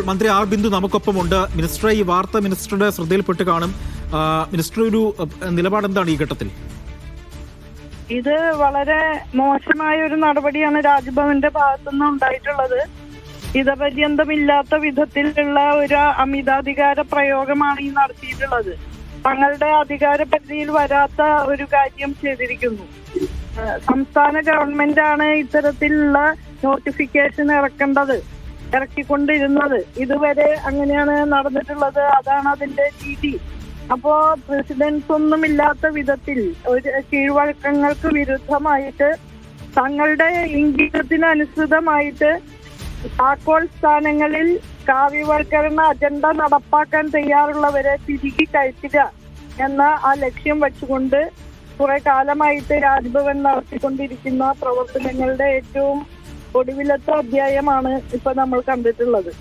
മന്ത്രി R Bindu നമുക്കൊപ്പമുണ്ട്. Minister, ഈ വാർത്ത മിനിസ്റ്ററുടെ ശ്രദ്ധയിൽപ്പെട്ട് കാണും. മിനിസ്റ്റർ ഒരു നിലപാട് എന്താണ് ഈ ഘട്ടത്തിൽ? ഇത് വളരെ മോശമായ ഒരു നടപടിയാണ് രാജ്ഭവന്റെ ഭാഗത്തുനിന്ന് ഉണ്ടായിട്ടുള്ളത്. ഇതപര്യന്തമില്ലാത്ത വിധത്തിലുള്ള ഒരു അമിതാധികാര പ്രയോഗമാണ് ഈ നടത്തിയിട്ടുള്ളത്. തങ്ങളുടെ അധികാര പരിധിയിൽ വരാത്ത ഒരു കാര്യം ചെയ്തിരിക്കുന്നു. സംസ്ഥാന ഗവൺമെന്റാണ് ഇത്തരത്തിലുള്ള നോട്ടിഫിക്കേഷൻ ഇറക്കിക്കൊണ്ടിരുന്നത്. ഇതുവരെ അങ്ങനെയാണ് നടന്നിട്ടുള്ളത്. അതാണ് അതിന്റെ രീതി. അപ്പോ പ്രസിഡൻസ് ഒന്നുമില്ലാത്ത വിധത്തിൽ ഒരു കീഴ്വഴക്കങ്ങൾക്ക് വിരുദ്ധമായിട്ട് തങ്ങളുടെ ഇംഗിതത്തിനനുസൃതമായിട്ട് താക്കോൽ സ്ഥാനങ്ങളിൽ കാവ്യവൽക്കരണ അജണ്ട നടപ്പാക്കാൻ തയ്യാറുള്ളവരെ തിരികെ കയറ്റുക എന്ന ആ ലക്ഷ്യം വെച്ചുകൊണ്ട് കുറെ കാലമായിട്ട് രാജ്ഭവൻ നടത്തിക്കൊണ്ടിരിക്കുന്ന പ്രവർത്തനങ്ങളുടെ ഏറ്റവും ഒടുവിലത്തെ അധ്യായമാണ് ഇപ്പൊ നമ്മൾ കണ്ടിട്ടുള്ളത്.